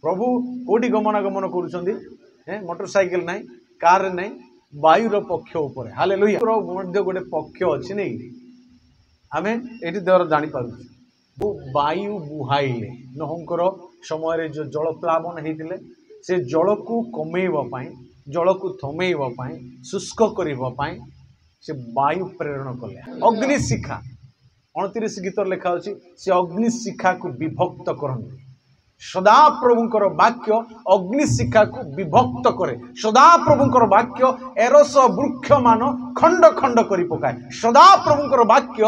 प्रभु कोटी गमनागमन करुछंदी मोटरसाइकिल नहीं कार नहीं वायुर पक्ष उपर हालेलुया गोटे पक्ष अच्छी नहीं आम ये देवर जापर वायु बुहाइले नोहंकर समय जो जल प्लावन होते से जल को कमेवाई जल को थमेवाई शुष्क करने से वायु प्रेरण कले अग्निशिखा 29 गीतर लिखा अच्छी से अग्निशिखा को विभक्त करते सदा प्रभुंकर वाक्य अग्निशिखा को विभक्त करे सदा प्रभुंकर वाक्य एरस वृक्ष मान खंड खंड करी पकाए सदा प्रभुंकर वाक्य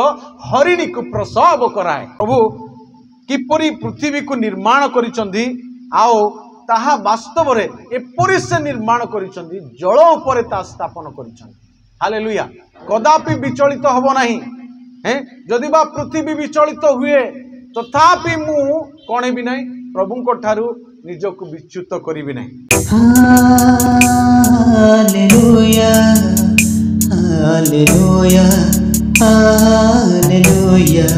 हरिणी को प्रसव कराए प्रभु किपरि पृथ्वी को निर्माण करिसंधी आओ ताहा वास्तव रे एपरि से निर्माण करिसंधी जल उपरे ता स्थापन करिसंधी हालेलुया कदापि विचलित हबो नाही हैं जदि बा पृथ्वी विचलित हुए तथापि मु कोणे भी नहीं प्रभु को ठारू निजको विच्युत करी भी नहीं hallelujah hallelujah hallelujah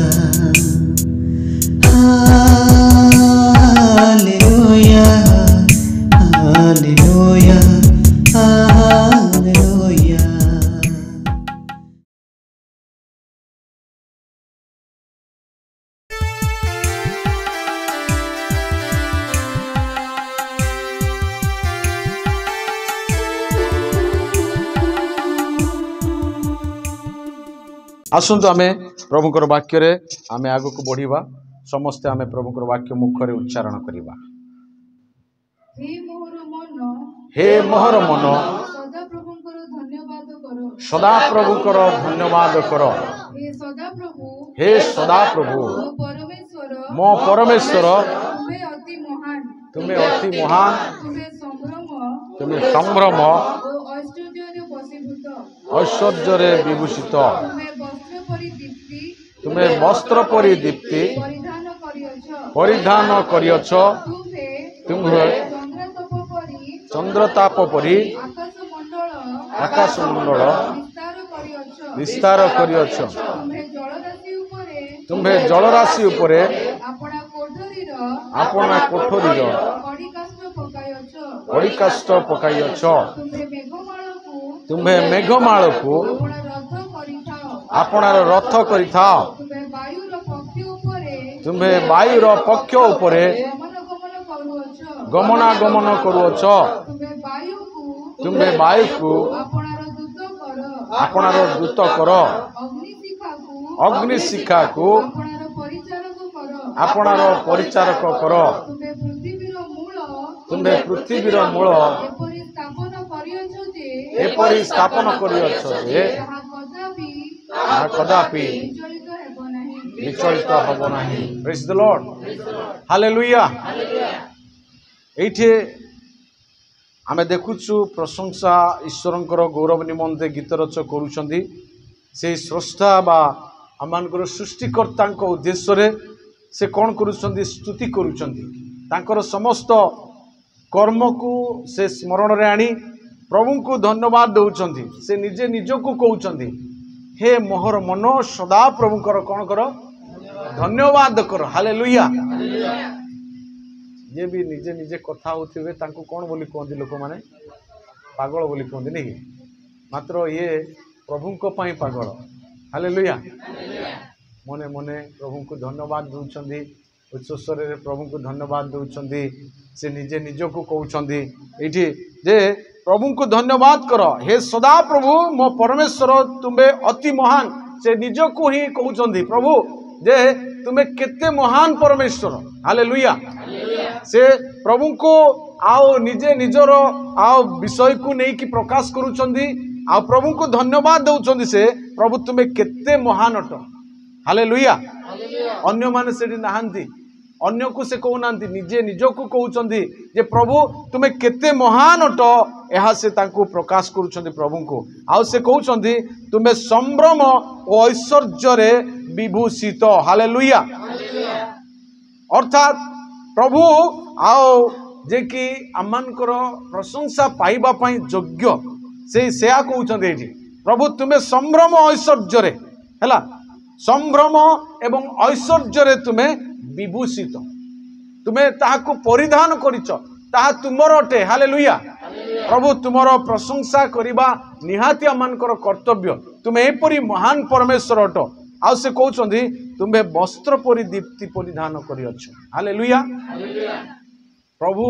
hallelujah hallelujah hallelujah. आसतु आमे प्रभुकर वाक्य रे आमे आगो को बढ़िबा समस्ते आमे प्रभुकर वाक्य मुखरे उच्चारण करिबा हे मोहर मन सदा प्रभुकर धन्यवाद करो हे सदा प्रभु मो परमेश्वर तुम्हें अति महान तुम्हें संभ्रम ऐश्वर्य विभूषित तुम्हें वस्त्र परि दीप्ति परिधान करियछ तुम्हें चंद्रताप परि आकाशमंडल विस्तार करियछ तुम्हें जलराशि उपरे आपना कोठरीर कड़ीकाष्ठ पकाइछ तुम्हें मेघमाल को आपनार रथ करिथाओ तुम्हें वायुर पक्ष उपरे गमनागमन करुअछ तुम्हें वायु को आपनार दूत कर अग्निशिखा को आपनार परिचारक कर तुम्हें पृथ्वीर मूल एपरि स्थापन करियछ जे कदापि विचलित हब नाही प्रेज द लॉर्ड हालेलुया एठे आमे देखुछु प्रशंसा ईश्वरंकर गौरव निमंते गीत रच करूछंदी से स्रष्टा बा आमानकर सृष्टिकर्तांक उद्देश्य रे से कोन करूछंदी स्तुति करूछंदी तांकर समस्त कर्म को से स्मरण रे आनी प्रभु को धन्यवाद दौरान से निजे निजको कहते हे मोहर मन सदा प्रभुकर कौन कर धन्यवाद कर हालेलुया जे भी निजे निजे कथा होते कौन बोली कहते लोक मैंने पागल बोली कहते नहीं मात्र ये प्रभु को पाई पागल हालेलुया मने मने प्रभु को धन्यवाद दौरान उच्चस्वर प्रभु को धन्यवाद दौरान से निजे निजको कहते ये जे प्रभु को धन्यवाद कर हे सदा प्रभु मो परमेश्वर तुम्हें अति महान से निजको ही कहते प्रभु जे तुम्हें केते महान परमेश्वर हालेलुया से प्रभु को आओ निजे निजर आओ विषय को नहीं कि प्रकाश करुचंदी आ प्रभु को धन्यवाद दौरान से प्रभु तुम्हें केते महान अट हालेलुया अन्य माने सेठी नहांती अन्य को से कहना निजे निजको कहते जे प्रभु तुम्हें केते महान अट यह से तांको प्रकाश करुछंदी प्रभु को आउ से कहते तुम्हें संभ्रम और ऐश्वर्य विभूषित हालेलुया अर्थात प्रभु आओ जे कि आमानकर प्रशंसा पाइबा पई योग्य से सेया कहउछंदी एठी प्रभु तुम्हें संभ्रम ऐश्वर्य हैला संभ्रम एवं ऐश्वर्य तुम्हें विभूषित तुम्हें ताहाकु परिधान करिଛ ताहा तुमर अटे हालेलुया प्रभु तुमर प्रशंसा करिबा निहाती आमानकर कर्तव्य तुमे एपरी महान परमेश्वर अट आ से कहउछंदी तुमे वस्त्र परि दीप्ति परिधान करिछ हालेलुया प्रभु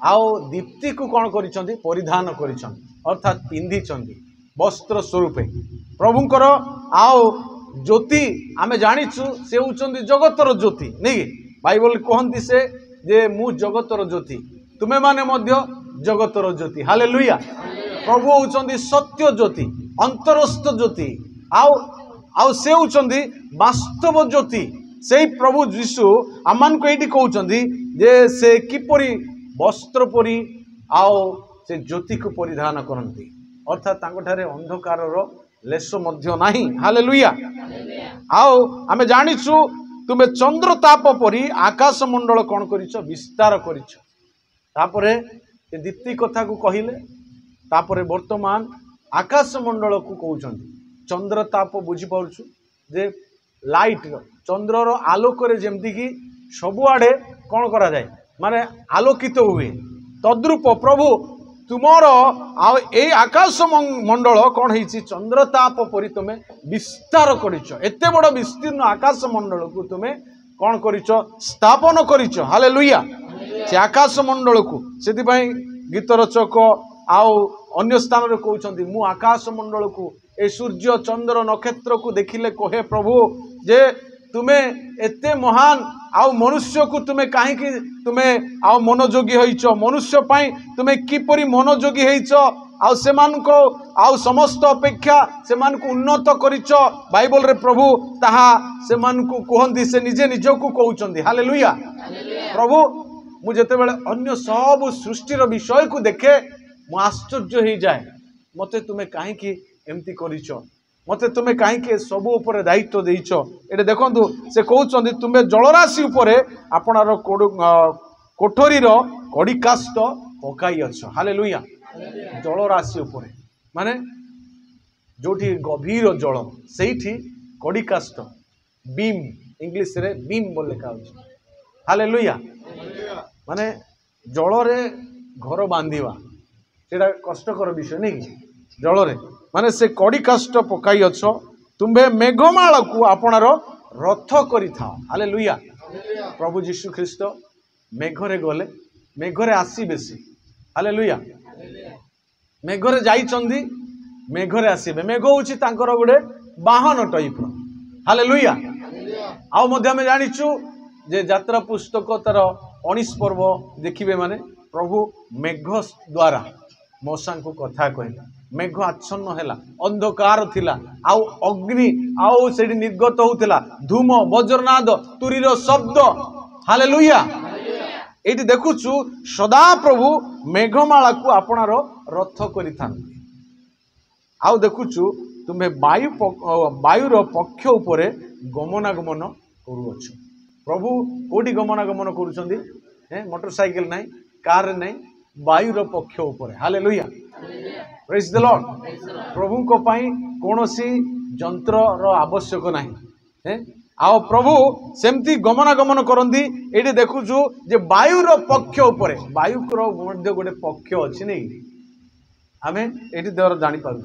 आओ दीप्ति को कौन करिछंदी परिधान करिछंदी अर्थात पिंधिछंदी वस्त्र स्वरूपे प्रभुंकर आओ ज्योति आमे जानिछु से होउछंदी जगतर ज्योति नहीं बाइबल कहंती से जे मु जगतर ज्योति तुमे माने मध्य जगतर ज्योति हालेलुया प्रभु होउछंदी सत्य ज्योति अंतरस्थ ज्योति आओ आओ से होउछंदी वास्तव ज्योति से प्रभु यीशु आमान को एठी कहउछंदी जे से किपरि वस्त्र परि आओ से ज्योति को परिधान करती अर्थात तांगठारे अंधकार लेश मध्य नाही हालेलुया आओ आमे जानिछु तुमे चंद्र ताप परि आकाश मंडल कोन करिछ विस्तार करिछ तापरे ए दीप्ति कथा को कहिले तापरे वर्तमान आकाश मंडल को कहउछंती चंद्र ताप बुझी पाउछु जे लाइट चंद्रर आलोक रे जेमती की सबुआडे कोन करा जाय माने आलोकित हुए तद्रूप प्रभु तुमर आकाश मंडल कौन है चंद्रताप परि तुमे विस्तार करिछ एते बड़ विस्तीर्ण आकाश मंडल को तुमे कौन करिछ स्थापन करिछ हालेलुया से आकाश मंडल को सेति पई गीत रचक आउ अन्य स्थान रे कहउछंती मु आकाश मंडल को ए सूर्य चंद्र नक्षत्र को देखिले कहे प्रभु जे तुमे एते महान आउ मनुष्य को तुमे काहे कि तुमे आउ मनोयोगी होइछ मनुष्य पाई तुमे किपरि मनोयोगी होइछ आउ सेमान को आउ समस्त अपेक्षा सेमान को उन्नत करिछ बाइबल रे प्रभु ताहा सेमान को कहंदी से निजे निजो को कहउचंदी हालेलुया प्रभु मु जते बेले अन्य सब सृष्टिर विषय को देखे मु आश्चर्य हो जाए मते तुमे काहे कि एमती करिछ मते तुमे कहीं सब उपरे दायित्व देइछ एटे देखंतु से कहउचंदी तुमे जलराशि उपरे आपनार कोठरीर कड़ीकाष्ट पकाई अछ हालेलुया जलराशि उपरे माने जोठी गभीर जल सेठी कड़ीकाष्ट बीम इंग्लिश रे बीम बोल लिखा अछि हालेलुया माने जल रे घर बांधिवा सेटा कष्टकर विषय नहीं जल रे माने से कड़ीकाष्ट पकाई अछ तुम्बे मेघमाल को आपणार रथ करि थाओ हालेलुया प्रभु यीशु ख्रीष्ट मेघरे गले मेघरे आसीबे से हालेलुया मेघरे जाइचंदी मेघरे आसीबे मेघ होची तांकर गुडे वाहन टाइप रो हालेलुया आउ मध्य में जानिछु जे यात्रा पुस्तक तार 19 पर्व देखिबे माने प्रभु मेघ द्वारा मौसा को कथा कहला मेघ आच्छन्न है अंधकार थिला आउ अग्नि आउ से निर्गत होता धूम वज्रनाद तुरीर शब्द हालेलुया ये देखुचु सदा प्रभु मेघमाला को आपणार रथ करि आउ देखुचु तुम्हें वायुर पक्ष उपरे गमनागमन करुअछ प्रभु कोठी गमनागमन करुछंदी मोटरसाइकिल नहीं कार नहीं वायुर पक्ष उपरे हालेलुया प्रेज द लॉर्ड प्रभु को पाई कोनोसी यंत्र रो आवश्यक नहीं आओ प्रभु सेमती गमनागमन करंदी एठी देखुछु जे वायुर पक्ष उपरे वायु रो मध्य गोटे पक्ष अछि नै आमे एठी देवर जानि पारु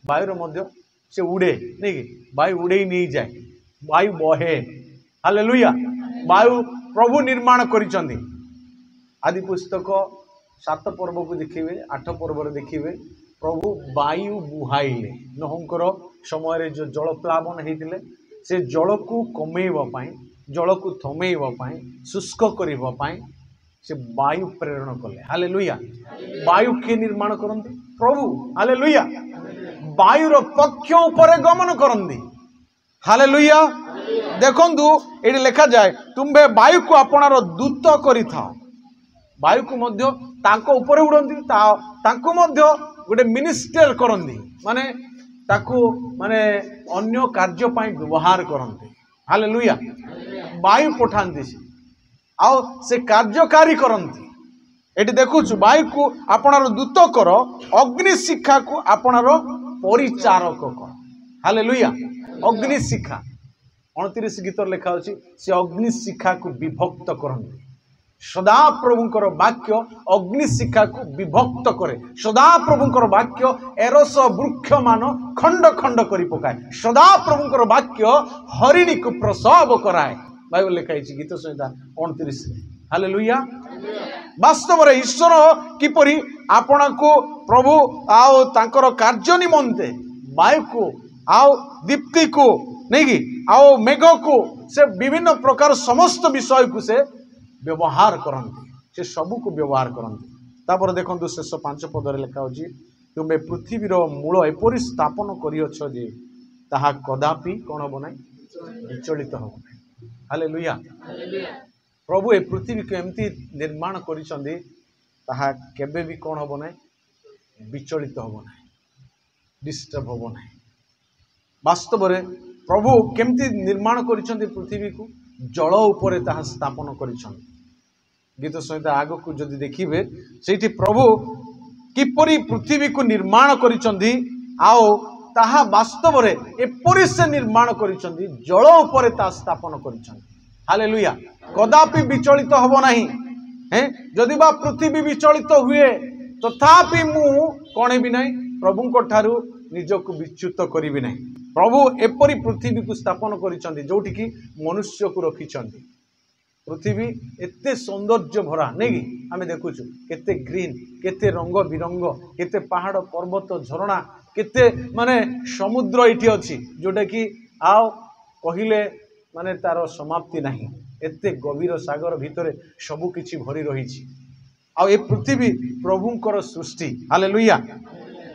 वायुर मध्य से उड़े नै वायु उड़े नहीं जाए वायु बहे हालेलुया वायु प्रभु निर्माण करिसंदी आदि पुस्तक 7 पर्व को देखिए 8 पर्व देखिए प्रभु वायु बुहाइले नहंकर समय जो जल प्लावन होते से जल को कमेवाई जल को थमेवाई शुष्क करने से वायु प्रेरण कले हालेलुया वायु किए निर्माण करते प्रभु हालेलुया वायुर पक्ष उपरे गमन करती हालेलुया देखंतु ये लिखा जाए तुम्बे वायु को आपणार दूत करिथाओ वायु को मध्य ताको ऊपर उड़ती ताको मध्य गोटे मिनिस्टर करती माने ताको माने अन्य कार्य पाई व्यवहार करते हालेलुया वायु पठांती आओ से कार्यकारी करती एटी देखुछु वायु को आपणार दूत कर अग्नि शिक्षा को आपणार परिचारक कर हालेलुया अग्नि शिक्षा 29 गीत लिखा अछि से अग्नि शिक्षा को विभक्त करती सदा प्रभुंकर वाक्य अग्निशिखा को विभक्त करे सदा प्रभुंकर वाक्य एरस वृक्ष मान खंड खंड करी पकाए सदा प्रभुंकर वाक्य हरिणी को प्रसव कराए बाइबल लिखाई गीत संहिता 29 हालेलुया वास्तव में ईश्वर किपरि आपण को प्रभु आओ तांकर कार्य निमंते वायु को आओ दीप्ति को नहीं कि आओ मेघ को से विभिन्न प्रकार समस्त विषय को से व्यवहार करते से सबू को व्यवहार करते तापर देखो शेष 5 पदरे लिखा होची तुम्हें पृथ्वीर मूल एपरी स्थापन करियछ जे ताहा कदापि कौन हम ना विचलित हम ना हालेलुया प्रभु ए पृथ्वी को एमती निर्माण करिसंदी ताहा केबे भी कौन हम ना विचलित हम ना डिस्टर्ब हम ना वास्तव में प्रभु केमती निर्माण करिसंदी पृथ्वी को जल उपरे ताहा स्थापन करिसंदी गीत संहिता आग को जदि देखिबे सेठी प्रभु किपरि पृथ्वी को निर्माण करिसंदी आओ ताहा वास्तव रे एपरि से निर्माण करिसंदी जल उपरे ताहा स्थापन करिसंदी हालेलुया कदापि विचलित हबो नाही हैं जदि बा पृथ्वी विचलित हुए तथापि मु कोणे भी नाही प्रभु को ठारू निजको विच्युत करिबि नाही प्रभु एपरि पृथ्वी को स्थापन करिसंदी जोठी की मनुष्य को रखिसंदी पृथ्वी एते सौंदर्य भरा नहीं आम देखुचु केते ग्रीन केते रंग बिरंग केते पहाड़ पर्वत झरणा केते माने समुद्र इठी अछि जोटा कि आओ कहिले माने तार समाप्ति नहीं एते गभीर सागर भितरे सबु किछि भरी रहिछि आ ए पृथ्वी प्रभुंकर सृष्टि हालेलुया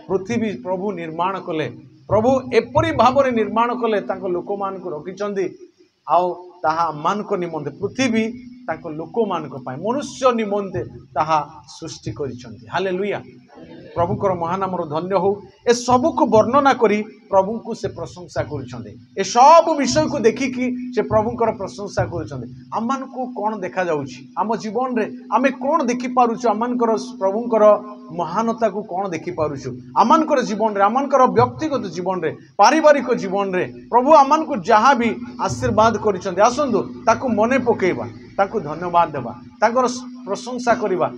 पृथ्वी प्रभु निर्माण कले प्रभु एपरि भावरे निर्माण कले तांको लोक मान को रखिचंदी आओ ताहा मान को निमंते पृथ्वी ताको लोक मान को पाए मनुष्य निमंते ताहा सृष्टि करिसंती हालेलुया प्रभुकर महानामर धन्य हो ए सब को वर्णना करी प्रभु को से प्रशंसा करिसंती ए सब विषय को देखिकी से प्रभुकर प्रशंसा करिसंती आमान को कोन देखा जाउछि आम जीवन रे आमे कोन देखि पारुछु आमानकर प्रभुकर महानता को कोन देखि पारुछु आमानकर जीवन रे आमानकर व्यक्तिगत जीवन रे पारिवारिक जीवन रे प्रभु आमान को जहाँ भी आशीर्वाद करिसंती आसंदु ताकू मने पकेबा ताकू धन्यवाद देबा ताकर प्रशंसा करिबा।